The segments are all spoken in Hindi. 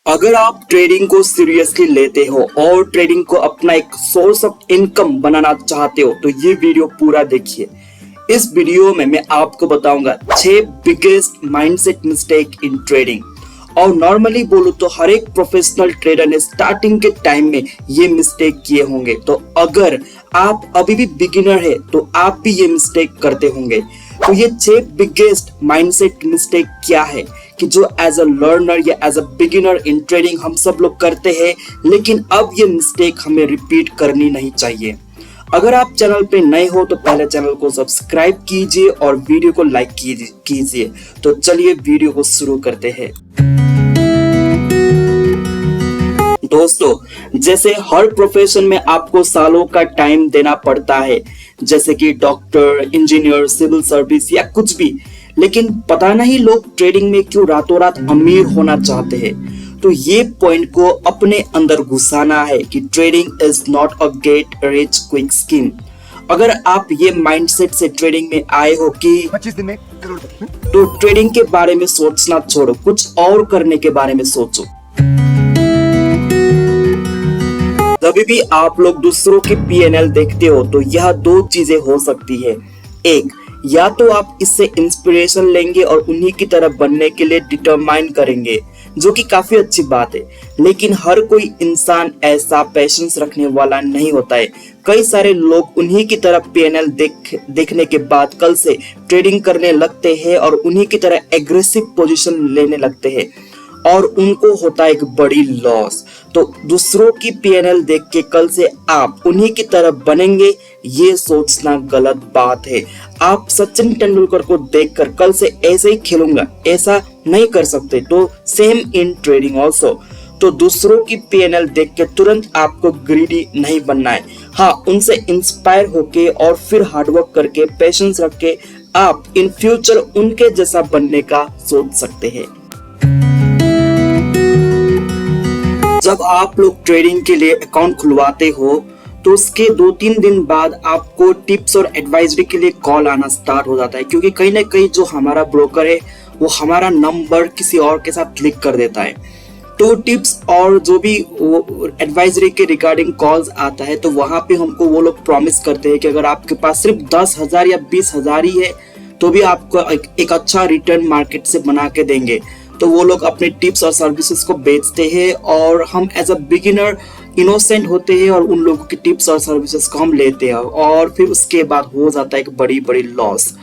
अगर आप ट्रेडिंग को सीरियसली लेते हो और ट्रेडिंग को अपना एक सोर्स ऑफ इनकम बनाना चाहते हो तो ये वीडियो पूरा देखिए। इस वीडियो में मैं आपको बताऊंगा 6 biggest mindset mistake in trading. और नॉर्मली बोलूं तो हर एक प्रोफेशनल ट्रेडर ने स्टार्टिंग के टाइम में ये मिस्टेक किए होंगे। तो अगर आप अभी भी बिगिनर है तो आप भी ये मिस्टेक करते होंगे। तो ये 6 बिगेस्ट माइंडसेट मिस्टेक क्या है कि जो एज अ लर्नर या as a beginner in trading हम सब लोग करते हैं, लेकिन अब ये मिस्टेक हमें रिपीट करनी नहीं चाहिए। अगर आप चैनल पे नए हो तो पहले चैनल को सब्सक्राइब कीजिए और वीडियो को लाइक कीजिए। तो चलिए वीडियो को शुरू करते हैं। दोस्तों, जैसे हर प्रोफेशन में आपको सालों का टाइम देना पड़ता है, जैसे कि डॉक्टर, इंजीनियर, सिविल सर्विस या कुछ भी, लेकिन पता नहीं लोग ट्रेडिंग में क्यों रातों रात अमीर होना चाहते हैं। तो ये पॉइंट को अपने अंदर घुसाना है कि trading is not a get rich quick scheme. अगर आप ये माइंडसेट से ट्रेडिंग में आए हो कि 25 दिन में तो ट्रेडिंग के बारे में सोचना छोड़ो, कुछ और करने के बारे में सोचो। जब भी आप लोग दूसरों के पीएनएल देखते हो तो यह दो चीजें हो सकती है। एक, या तो आप इससे इंस्पिरेशन लेंगे और उन्हीं की तरह बनने के लिए डिटरमाइन करेंगे, जो कि काफी अच्छी बात है। लेकिन हर कोई इंसान ऐसा पेशेंस रखने वाला नहीं होता है। कई सारे लोग उन्हीं की तरह पीएनएल देखने के बाद कल से ट्रेडिंग करने लगते हैं और उन्हीं की तरह एग्रेसिव पोजीशन लेने लगते हैं और उनको होता है एक बड़ी लॉस। तो दूसरों की पीएनएल देख के कल से आप उन्हीं की तरह बनेंगे, ये सोचना गलत बात है। आप सचिन तेंदुलकर को देखकर कल से ऐसे ही खेलूंगा ऐसा नहीं कर सकते। तो सेम इन ट्रेडिंग ऑल्सो। तो दूसरों की पीएनएल देख के तुरंत आपको ग्रीडी नहीं बनना है। हाँ, उनसे इंस्पायर होके और फिर हार्डवर्क करके पेशेंस रख के आप इन फ्यूचर उनके जैसा बनने का सोच सकते हैं। जब आप लोग ट्रेडिंग के लिए अकाउंट खुलवाते हो तो उसके 2-3 दिन बाद आपको टिप्स और एडवाइजरी के लिए कॉल आना स्टार्ट हो जाता है, क्योंकि कहीं ना कहीं जो हमारा ब्रोकर है वो हमारा नंबर किसी और के साथ लिंक कर देता है। तो टिप्स और जो भी एडवाइजरी के रिगार्डिंग कॉल्स आता है तो वहां पे हमको वो लोग प्रॉमिस करते हैं कि अगर आपके पास सिर्फ 10,000 या 20,000 ही है तो भी आपको एक अच्छा रिटर्न मार्केट से बना के देंगे। तो वो लोग अपने टिप्स और सर्विसेज को बेचते हैं और हम एज अ बिगिनर इनोसेंट होते हैं और उन लोगों की टिप्स और सर्विसेज को हम लेते हैं और फिर उसके बाद हो जाता है एक बड़ी बड़ी लॉस।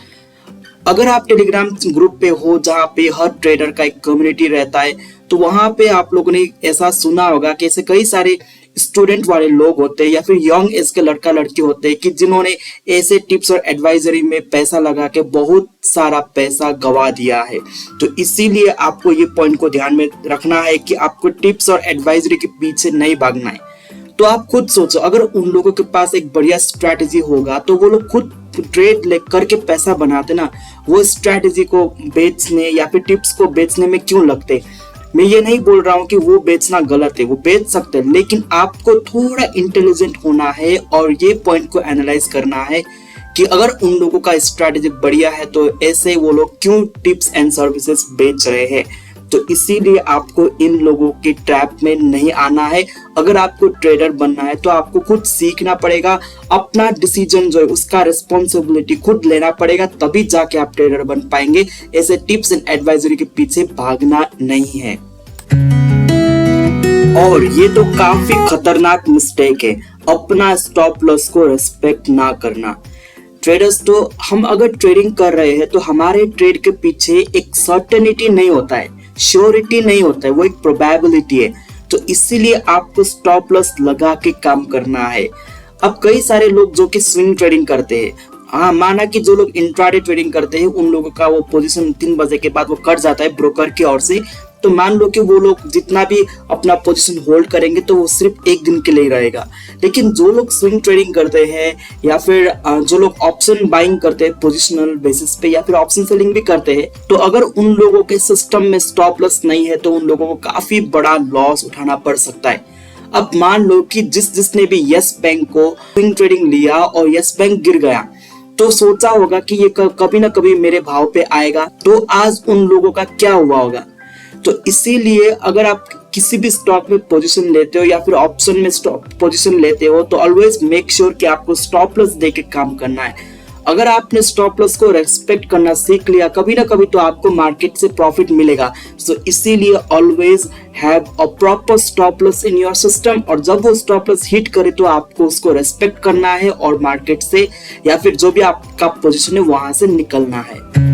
अगर आप टेलीग्राम ग्रुप पे हो जहाँ पे हर ट्रेडर का एक कम्युनिटी रहता है तो वहां पे आप लोगों ने ऐसा सुना होगा कि ऐसे कई सारे स्टूडेंट वाले लोग होते हैं या फिर यंग एज के लड़का लड़की होते हैं कि जिन्होंने ऐसे टिप्स और एडवाइजरी में पैसा लगा के बहुत सारा पैसा गवा दिया है। तो इसीलिए आपको ये पॉइंट को ध्यान में रखना है कि आपको टिप्स और एडवाइजरी के पीछे नहीं भागना है। तो आप खुद सोचो, अगर उन लोगों के पास एक बढ़िया स्ट्रैटेजी होगा तो वो लोग खुद ट्रेड ले करके पैसा बनाते ना, वो स्ट्रैटेजी को बेचने या फिर टिप्स को बेचने में क्यों लगते। मैं ये नहीं बोल रहा हूँ कि वो बेचना गलत है, वो बेच सकते हैं, लेकिन आपको थोड़ा इंटेलिजेंट होना है और ये पॉइंट को एनालाइज करना है कि अगर उन लोगों का स्ट्रैटेजी बढ़िया है तो ऐसे वो लोग क्यों टिप्स एंड सर्विसेज बेच रहे हैं। तो इसीलिए आपको इन लोगों के ट्रैप में नहीं आना है। अगर आपको ट्रेडर बनना है तो आपको खुद सीखना पड़ेगा, अपना डिसीजन जो है उसका रिस्पॉन्सिबिलिटी खुद लेना पड़ेगा, तभी जाके आप ट्रेडर बन पाएंगे। ऐसे टिप्स एंड एडवाइजरी के पीछे भागना नहीं है। और ये तो काफी खतरनाक मिस्टेक है, अपना स्टॉप लॉस को रिस्पेक्ट ना करना। ट्रेडर्स तो हम अगर ट्रेडिंग कर रहे हैं तो हमारे ट्रेड के पीछे एक सर्टेनिटी नहीं होता है, श्योरिटी नहीं होता है, वो एक प्रोबेबिलिटी है। तो इसीलिए आपको स्टॉप लॉस लगा के काम करना है। अब कई सारे लोग जो कि स्विंग ट्रेडिंग करते हैं, हाँ माना कि जो लोग इंट्राडे ट्रेडिंग करते हैं उन लोगों का वो पोजीशन 3 बजे के बाद वो कट जाता है ब्रोकर की ओर से। तो मान लो कि वो लोग जितना भी अपना पोजीशन होल्ड करेंगे तो वो सिर्फ 1 दिन के लिए रहेगा। लेकिन जो लोग स्विंग ट्रेडिंग करते हैं या फिर जो लोग ऑप्शन बाइंग करते हैं पोजिशनल बेसिस पे या फिर ऑप्शन सेलिंग भी करते हैं, तो अगर उन लोगों के सिस्टम में स्टॉप लॉस नहीं है तो उन लोगों को काफी बड़ा लॉस उठाना पड़ सकता है। अब मान लो कि जिसने भी यस बैंक को स्विंग ट्रेडिंग लिया और यस बैंक गिर गया तो सोचा होगा कि ये कभी ना कभी मेरे भाव पे आएगा, तो आज उन लोगों का क्या हुआ होगा। तो इसीलिए अगर आप किसी भी स्टॉक में पोजीशन लेते हो या फिर ऑप्शन में स्टॉक पोजीशन लेते हो तो ऑलवेज मेक श्योर कि आपको स्टॉप लॉस देके काम करना है। अगर आपने स्टॉप लॉस को रेस्पेक्ट करना सीख लिया कभी ना कभी तो आपको मार्केट से प्रॉफिट मिलेगा। सो इसीलिए always have a proper stop loss in your system, और जब वो स्टॉप लॉस हिट करे तो आपको उसको रेस्पेक्ट करना है और मार्केट से या फिर जो भी आपका पोजीशन है वहां से निकलना है।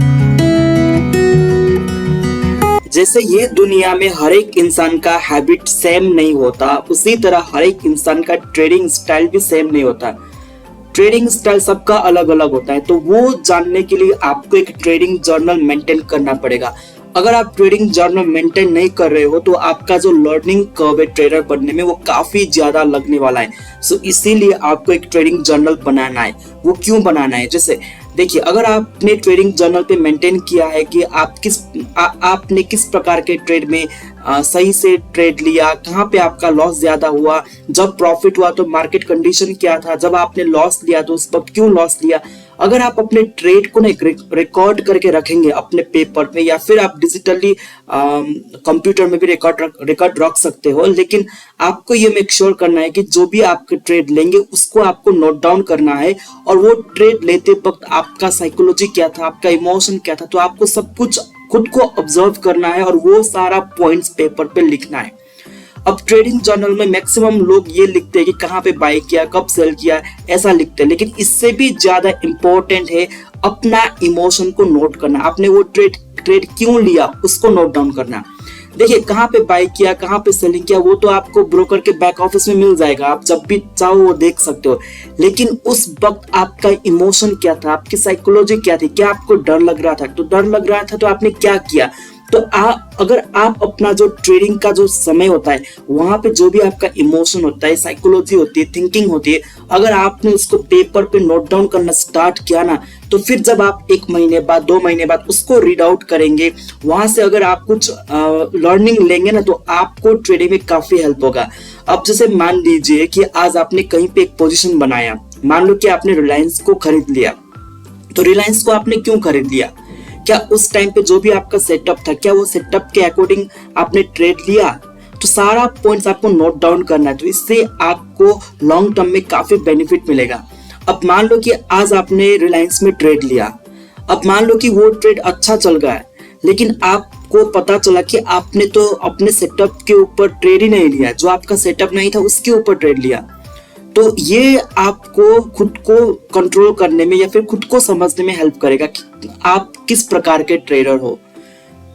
जैसे ये दुनिया में हर एक इंसान का हैबिट सेम नहीं होता, उसी तरह हर एक इंसान का ट्रेडिंग स्टाइल भी सेम नहीं होता। ट्रेडिंग स्टाइल सबका अलग अलग होता है, तो वो जानने के लिए आपको एक ट्रेडिंग जर्नल मेंटेन करना पड़ेगा। अगर आप ट्रेडिंग जर्नल मेंटेन नहीं कर रहे हो तो आपका जो लर्निंग कर्व है ट्रेडर बनने में वो काफी ज्यादा लगने वाला है। सो इसीलिए आपको एक ट्रेडिंग जर्नल बनाना है। वो क्यों बनाना है? जैसे देखिए, अगर आपने ट्रेडिंग जर्नल पे मेंटेन किया है कि आपने किस प्रकार के ट्रेड में सही से ट्रेड लिया, कहाँ पे आपका लॉस ज्यादा हुआ, जब प्रॉफिट हुआ तो मार्केट कंडीशन क्या था, जब आपने लॉस लिया तो उस वक्त क्यों लॉस लिया। अगर आप अपने ट्रेड को रिकॉर्ड करके रखेंगे अपने पेपर पे या फिर आप डिजिटली कंप्यूटर में भी रिकॉर्ड रख सकते हो, लेकिन आपको ये मेक श्योर करना है कि जो भी आपके ट्रेड लेंगे उसको आपको नोट डाउन करना है। और वो ट्रेड लेते वक्त आपका साइकोलॉजी क्या था, आपका इमोशन क्या था, तो आपको सब कुछ खुद को ऑब्जर्व करना है और वो सारा पॉइंट्स पेपर पे लिखना है। अब ट्रेडिंग जर्नल में मैक्सिमम लोग ये लिखते हैं कि कहाँ पे बाय किया, कब सेल किया, ऐसा लिखते हैं, लेकिन इससे भी ज्यादा इंपॉर्टेंट है अपना इमोशन को नोट करना। आपने वो ट्रेड क्यों लिया उसको नोट डाउन करना। देखिए, कहाँ पे बाय किया, कहाँ पे सेलिंग किया, वो तो आपको ब्रोकर के बैक ऑफिस में मिल जाएगा, आप जब भी चाहो वो देख सकते हो। लेकिन उस वक्त आपका इमोशन क्या था, आपकी साइकोलॉजी क्या थी, क्या आपको डर लग रहा था? तो डर लग रहा था तो आपने क्या किया? तो अगर आप अपना जो ट्रेडिंग का जो समय होता है वहां पे जो भी आपका इमोशन होता है, साइकोलॉजी होती है, थिंकिंग होती है, अगर आपने उसको पेपर पे नोट डाउन करना स्टार्ट किया ना, तो फिर जब आप 1 महीने बाद 2 महीने बाद उसको रीड आउट करेंगे, वहां से अगर आप कुछ लर्निंग लेंगे ना तो आपको ट्रेडिंग में काफी हेल्प होगा। अब जैसे मान लीजिए कि आज आपने कहीं पे एक पोजीशन बनाया, मान लो कि आपने रिलायंस को खरीद लिया, तो रिलायंस को आपने क्यों खरीद लिया? क्या उस टाइम पे जो भी आपका सेटअप था, क्या वो सेटअप के अकॉर्डिंग आपने ट्रेड लिया? तो सारा पॉइंट्स आपको नोट डाउन करना है, तो इससे आपको लॉन्ग टर्म में काफी बेनिफिट मिलेगा। अब मान लो कि आज आपने रिलायंस में ट्रेड लिया, अब मान लो कि वो ट्रेड अच्छा चल गया है, लेकिन आपको पता चला कि आपने तो अपने सेटअप के ऊपर ट्रेड ही नहीं लिया, जो आपका सेटअप नहीं था उसके ऊपर ट्रेड लिया। तो ये आपको खुद को कंट्रोल करने में या फिर खुद को समझने में हेल्प करेगा कि आप किस प्रकार के ट्रेडर हो।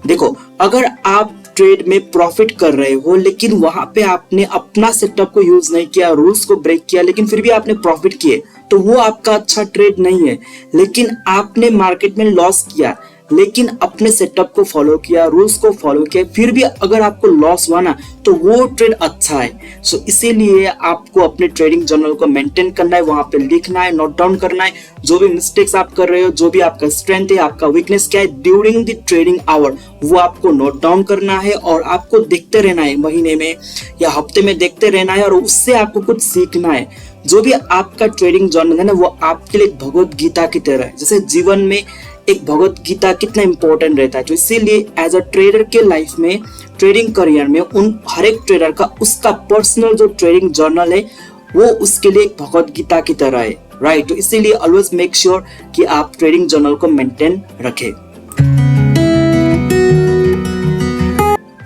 देखो, अगर आप ट्रेड में प्रॉफिट कर रहे हो लेकिन वहां पे आपने अपना सेटअप को यूज नहीं किया, रूल्स को ब्रेक किया, लेकिन फिर भी आपने प्रॉफिट किए, तो वो आपका अच्छा ट्रेड नहीं है। लेकिन आपने मार्केट में लॉस किया लेकिन अपने सेटअप को फॉलो किया, रूल्स को फॉलो किया, फिर भी अगर आपको लॉस हुआ ना तो वो ट्रेड अच्छा है। सो इसीलिए आपको अपने ट्रेडिंग जर्नल को मेंटेन करना है, वहां पे लिखना है, नोट डाउन करना है, जो भी मिस्टेक्स आप कर रहे हो, जो भी आपका स्ट्रेंथ है, आपका वीकनेस क्या है ड्यूरिंग द ट्रेडिंग आवर, वो आपको नोट डाउन करना है और आपको देखते रहना है, महीने में या हफ्ते में देखते रहना है और उससे आपको कुछ सीखना है। जो भी आपका ट्रेडिंग जर्नल है ना वो आपके लिए भगवत गीता की तरह है। जैसे जीवन में एक भगवत गीता कितना इंपॉर्टेंट रहता है, तो इसीलिए एज अ ट्रेडर के लाइफ में, ट्रेडिंग करियर में उन हर एक ट्रेडर का उसका पर्सनल जो ट्रेडिंग जर्नल है वो उसके लिए एक भगवत गीता की तरह है, राइट। तो इसीलिए ऑलवेज मेक श्योर कि आप ट्रेडिंग जर्नल को मेंटेन रखें।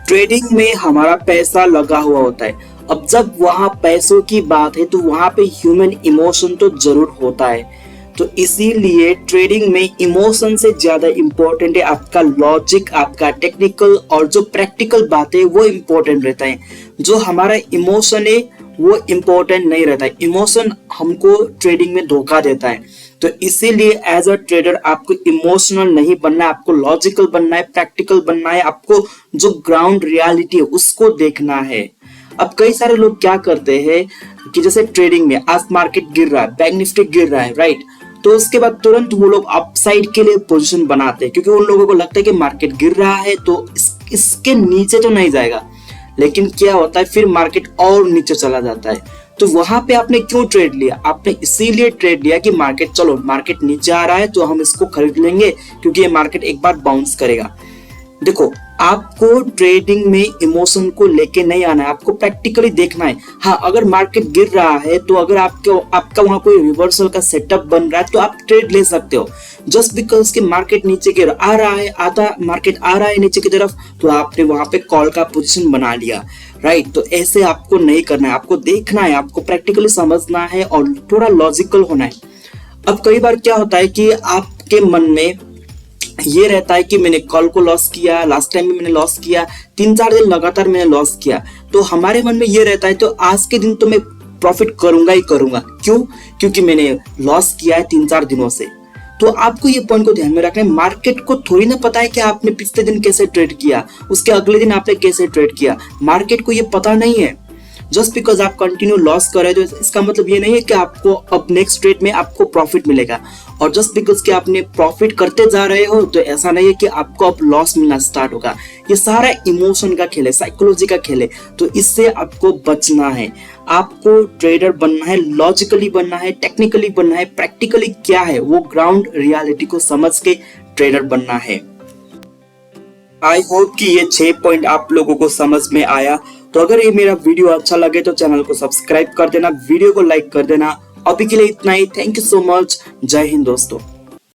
ट्रेडिंग में हमारा पैसा लगा हुआ होता है। अब जब वहां पैसों की बात है तो वहां पे ह्यूमन इमोशन तो जरूर होता है, तो इसीलिए ट्रेडिंग में इमोशन से ज्यादा इंपॉर्टेंट है आपका लॉजिक, आपका टेक्निकल और जो प्रैक्टिकल बात है वो इंपॉर्टेंट रहता है। जो हमारा इमोशन है वो इंपॉर्टेंट नहीं रहता है, इमोशन हमको ट्रेडिंग में धोखा देता है। तो इसीलिए एज अ ट्रेडर आपको इमोशनल नहीं बनना है, आपको लॉजिकल बनना है, प्रैक्टिकल बनना है, आपको जो ग्राउंड रियलिटी है उसको देखना है। अब कई सारे लोग क्या करते हैं कि जैसे ट्रेडिंग में आज मार्केट गिर रहा है, बैंक निफ्टी गिर रहा है, राइट, तो उसके बाद तुरंत वो लोग अपसाइड के लिए पोजीशन बनाते हैं, क्योंकि उन लोगों को लगता है कि मार्केट गिर रहा है तो इसके नीचे तो नहीं जाएगा। लेकिन क्या होता है, फिर मार्केट और नीचे चला जाता है। तो वहां पे आपने क्यों ट्रेड लिया? आपने इसीलिए ट्रेड लिया कि मार्केट नीचे आ रहा है तो हम इसको खरीद लेंगे क्योंकि ये मार्केट एक बार बाउंस करेगा। देखो, आपको ट्रेडिंग में इमोशन को लेके नहीं आना है, आपको प्रैक्टिकली देखना है। हाँ, अगर मार्केट गिर रहा है तो अगर आपका वहां कोई रिवर्सल का सेटअप बन रहा है तो आप ट्रेड ले सकते हो। जस्ट बिकॉज कि मार्केट नीचे की आ रहा है, मार्केट आ रहा है नीचे की तरफ, तो आपने वहां पे कॉल का पोजीशन बना लिया, राइट। तो ऐसे आपको नहीं करना है, आपको देखना है, आपको प्रैक्टिकली समझना है और थोड़ा लॉजिकल होना है। अब कई बार क्या होता है कि आपके मन में ये रहता है कि मैंने कल को लॉस किया, लास्ट टाइम भी मैंने लॉस किया, 3-4 दिन लगातार मैंने लॉस किया, तो हमारे मन में ये रहता है तो आज के दिन तो मैं प्रॉफिट करूंगा ही करूंगा। क्यों? क्योंकि मैंने लॉस किया है 3-4 दिनों से। तो आपको ये पॉइंट को ध्यान में रखना है, मार्केट को थोड़ी ना पता है कि आपने पिछले दिन कैसे ट्रेड किया, उसके अगले दिन आपने कैसे ट्रेड किया, मार्केट को ये पता नहीं है। जस्ट बिकॉज आप कंटिन्यू लॉस कर रहे हो तो इसका मतलब ये नहीं है कि आपको अब नेक्स्ट ट्रेड में आपको प्रॉफिट मिलेगा। और जस्ट बिकॉज कि आपने प्रॉफिट करते जा रहे हो तो ऐसा नहीं है कि आपको अब लॉस मिलना स्टार्ट होगा। ये सारा इमोशन का खेल है, साइकोलॉजी का खेल है, तो इससे आपको बचना है। आपको ट्रेडर बनना है, लॉजिकली बनना है, टेक्निकली बनना है, प्रैक्टिकली क्या है वो ग्राउंड रियलिटी को समझ के ट्रेडर बनना है। आई होप कि ये 6 पॉइंट आप लोगों को समझ में आया। तो अगर ये मेरा वीडियो अच्छा लगे तो चैनल को सब्सक्राइब कर देना, वीडियो को लाइक कर देना। अभी के लिए इतना ही। Thank you so much. जय हिंद दोस्तों।